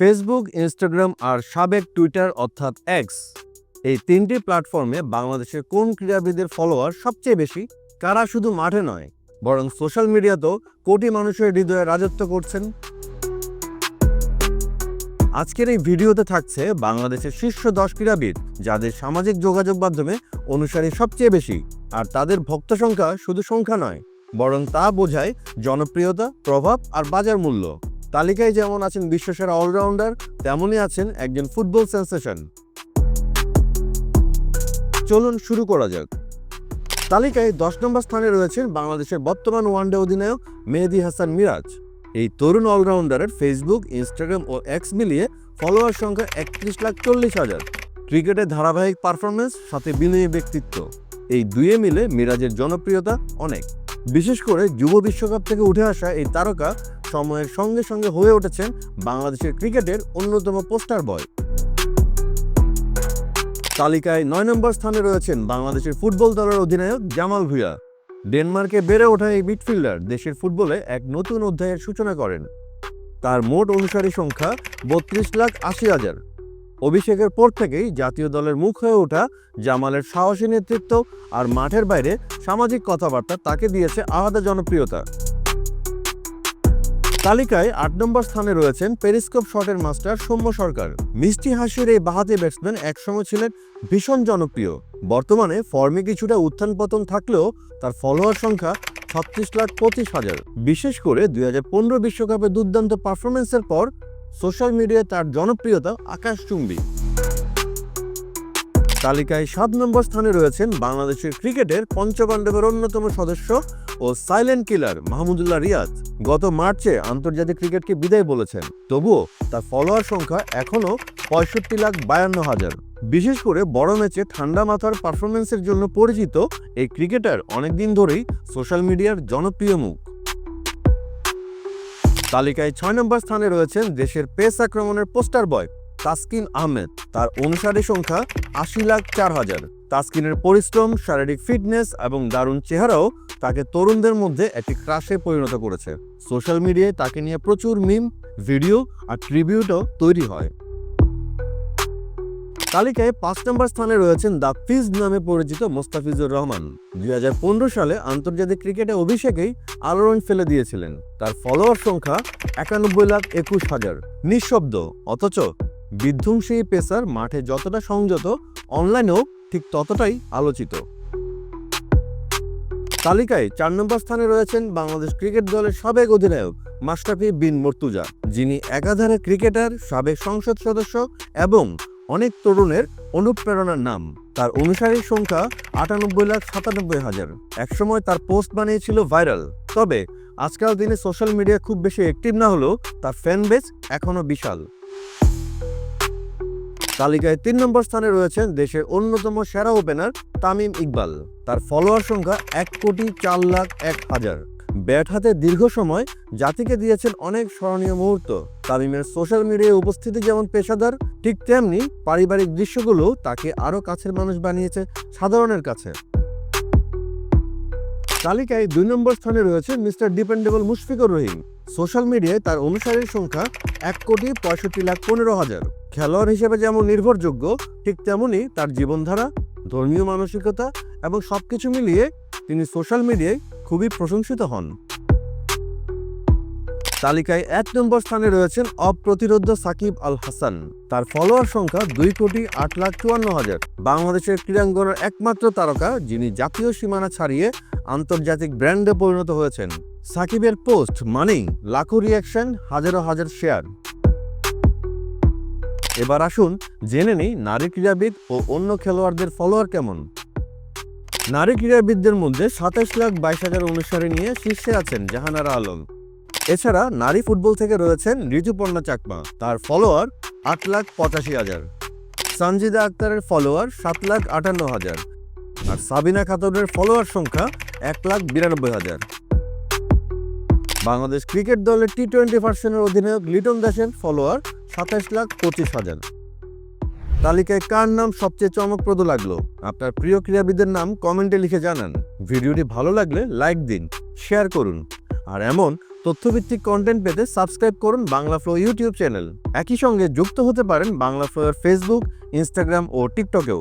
Facebook, Instagram আর সাবেক Twitter অর্থাৎ x, এই তিনটি প্ল্যাটফর্মে বাংলাদেশের কোন ক্রীড়াবিদের ফলোয়ার সবচেয়ে বেশি? কারা শুধু মাঠে নয়, বরং সোশ্যাল মিডিয়াতেও কোটি মানুষের হৃদয়ে রাজত্ব করছেন? আজকের এই ভিডিওতে থাকছে বাংলাদেশের শীর্ষ 10 ক্রীড়াবিদ যাদের সামাজিক যোগাযোগ মাধ্যমে অনুসারী সবচেয়ে বেশি, আর তাদের ভক্ত সংখ্যা শুধু সংখ্যা নয়, বরং তা বোঝায় জনপ্রিয়তা, প্রভাব আর বাজার মূল্য। তালিকায় যেমন আছেন বিশ্বসেরা অলরাউন্ডার, তেমনই আছেন একজন ফুটবল সেন্সেশন। চলুন শুরু করা যাক। তালিকায় 10 নম্বর স্থানে রয়েছেন বাংলাদেশের বর্তমান ওয়ানডে অধিনায়ক মেহেদী হাসান মিরাজ। এই তরুণ অলরাউন্ডারের ফেসবুক, ইনস্টাগ্রাম ও এক্স মিলিয়ে ফলোয়ার সংখ্যা 31,40,000। ক্রিকেটের ধারাবাহিক পারফরমেন্স সাথে বিনয়ী ব্যক্তিত্ব, এই দুয়ে মিলে মিরাজের জনপ্রিয়তা অনেক। বিশেষ করে যুব বিশ্বকাপ থেকে উঠে আসা এই তারকা সময়ের সঙ্গে সঙ্গে হয়ে উঠেছেন বাংলাদেশের ক্রিকেটের অন্যতম পোস্টার বয়। তালিকায় 9 নম্বর স্থানে রয়েছেন বাংলাদেশের ফুটবল দলের অধিনায়ক জামাল ভুঁইয়া। ডেনমার্কে বেড়ে ওঠা এই মিডফিল্ডার দেশের ফুটবলে এক নতুন অধ্যায়ের সূচনা করেন। তার মোট অনুসারী সংখ্যা 32,80,000। অভিষেকের পর থেকেই জাতীয় দলের মুখ হয়ে ওঠা জামালের সাহসী নেতৃত্ব আর মাঠের বাইরে সামাজিক কথাবার্তা তাকে দিয়েছে আলাদা জনপ্রিয়তা। তালিকায় 8 নম্বর স্থানে রয়েছেন পেরিস্কোপ শটের মাস্টার সৌম্য সরকার। মিষ্টি হাসির এই বাঁহাতি ব্যাটসম্যান একসময় ছিলেন ভীষণ জনপ্রিয়। বর্তমানে ফর্মে কিছুটা উত্থান পতন থাকলেও তার ফলোয়ার সংখ্যা 36,25,000। বিশেষ করে 2015 বিশ্বকাপে দুর্দান্ত পারফরমেন্সের পর সোশ্যাল মিডিয়ায় তার জনপ্রিয়তা আকাশচুম্বী। তালিকায় 7 নম্বর স্থানে রয়েছেন বাংলাদেশের ক্রিকেটের পঞ্চপাণ্ডবের অন্যতম সদস্য ও সাইলেন্ট কিলার মাহমুদুল্লাহ রিয়াদ। গত মার্চে আন্তর্জাতিক ক্রিকেটকে বিদায় বলেছেন, তবুও তার ফলোয়ার সংখ্যা এখনও 65,52,000। বিশেষ করে বড় ম্যাচে ঠান্ডা মাথার পারফরমেন্সের জন্য পরিচিত এই ক্রিকেটার অনেকদিন ধরেই সোশ্যাল মিডিয়ার জনপ্রিয় মুখ। তালিকায় 6 নম্বর স্থানে রয়েছেন দেশের পেস আক্রমণের পোস্টার বয় তাসকিন আহমেদ। তার অনুসারী সংখ্যা 80,04,000। তাসকিনের পরিশ্রম, শারীরিক ফিটনেস এবং দারুণ চেহারাও তাকে তরুণদের মধ্যে একটি ক্রাশে পরিণত করেছে। সোশ্যাল মিডিয়ায় তাকে নিয়ে প্রচুর মিম, ভিডিও আর ট্রিবিউটও তৈরি হয়। তালিকায় 5 নম্বর স্থানে রয়েছেন দ্য ফিজ নামে পরিচিত মোস্তাফিজুর রহমান। 2015 সালে আন্তর্জাতিক ক্রিকেটে অভিষেকেই আলোড়ন ফেলে দিয়েছিলেন। তার ফলোয়ার সংখ্যা 91,21,000। নিঃশব্দ অথচ বিধ্বংসী পেসার মাঠে যতটা সংযত, অনলাইনেও ঠিক ততটাই আলোচিত। তালিকায় 4 নম্বর স্থানে রয়েছেন বাংলাদেশ ক্রিকেট দলের সাবেক অধিনায়ক মাশরাফি বিন মুর্তজা, যিনি একাধারে ক্রিকেটার, সাবেক সংসদ সদস্য এবং অনেক তরুণের অনুপ্রেরণার নাম। তার অনুসারীর সংখ্যা 98,97,000। একসময় তার পোস্ট বানিয়েছিল ভাইরাল। তবে আজকাল দিনে সোশ্যাল মিডিয়া খুব বেশি অ্যাক্টিভ না হলেও তার ফ্যান বেস এখনও বিশাল। তালিকায় 3 নম্বর স্থানে রয়েছেন দেশের অন্যতম সেরা ওপেনার তামিম ইকবাল। তার ফলোয়ার সংখ্যা 1,04,01,000। ব্যাট হাতে দীর্ঘ সময় জাতিকে দিয়েছেন অনেক স্মরণীয় মুহূর্ত। তামিমের সোশ্যাল মিডিয়ায় উপস্থিতি যেমন পেশাদার, ঠিক তেমনি পারিবারিক দৃশ্যগুলো তাকে আরও কাছের মানুষ বানিয়েছে সাধারণের কাছে। তালিকায় 2 নম্বর স্থানে রয়েছে mister dependable Mushfiqur Rahim. Social মিডিয়ায় তার অনুসারীর সংখ্যা 1,65,15,000। খেলোয়াড় হিসেবে যেমন নির্ভরযোগ্য, ঠিক তেমনি তার জীবনধারা, ধর্মীয় মানসিকতা এবং সবকিছু মিলিয়ে তিনি সোশ্যাল মিডিয়ায় খুবই প্রশংসিত হন। তালিকায় 1 নম্বর স্থানে রয়েছেন অপ্রতিরোধ্য সাকিব আল হাসান। তার ফলোয়ার সংখ্যা 2,08,54,000। বাংলাদেশের ক্রীড়াঙ্গনের একমাত্র তারকা যিনি জাতীয় সীমানা ছাড়িয়ে আন্তর্জাতিক ব্র্যান্ডে পরিণত হয়েছেন। সাকিবের পোস্ট মানেই লাখো রিয়াকশন, হাজারো হাজার শেয়ার। এবার আসুন জেনে নিই নারী ক্রীড়াবিদ ও অন্য খেলোয়াড়দের ফলোয়ার কেমন। নারী ক্রীড়াবিদদের মধ্যে 27,22,000 অনুসারী নিয়ে শীর্ষে আছেন জাহানারা আলম। এছাড়া নারী ফুটবল থেকে রয়েছেন ঋতুপর্ণা চাকমা, তার ফলোয়ার 8,85,000। সঞ্জিদা আক্তারের ফলোয়ার 7,58,000 আর সাবিনা খাতুনের ফলোয়ার সংখ্যা 1,92,000। বাংলাদেশ ক্রিকেট দলের টি-20 ভার্সনের অধিনায়ক লিটন দাসের ফলোয়ার 27,25,000। তালিকায় কার নাম সবচেয়ে চমকপ্রদ লাগলো? আপনার প্রিয় ক্রীড়াবিদের নাম কমেন্টে লিখে জানান। ভিডিওটি ভালো লাগলে লাইক দিন, শেয়ার করুন আর এমন তথ্যভিত্তিক কন্টেন্ট পেতে সাবস্ক্রাইব করুন বাংলা ফ্লো ইউটিউব চ্যানেল। একই সঙ্গে যুক্ত হতে পারেন বাংলা ফ্লোয়ের ফেসবুক, ইনস্টাগ্রাম ও টিকটকেও।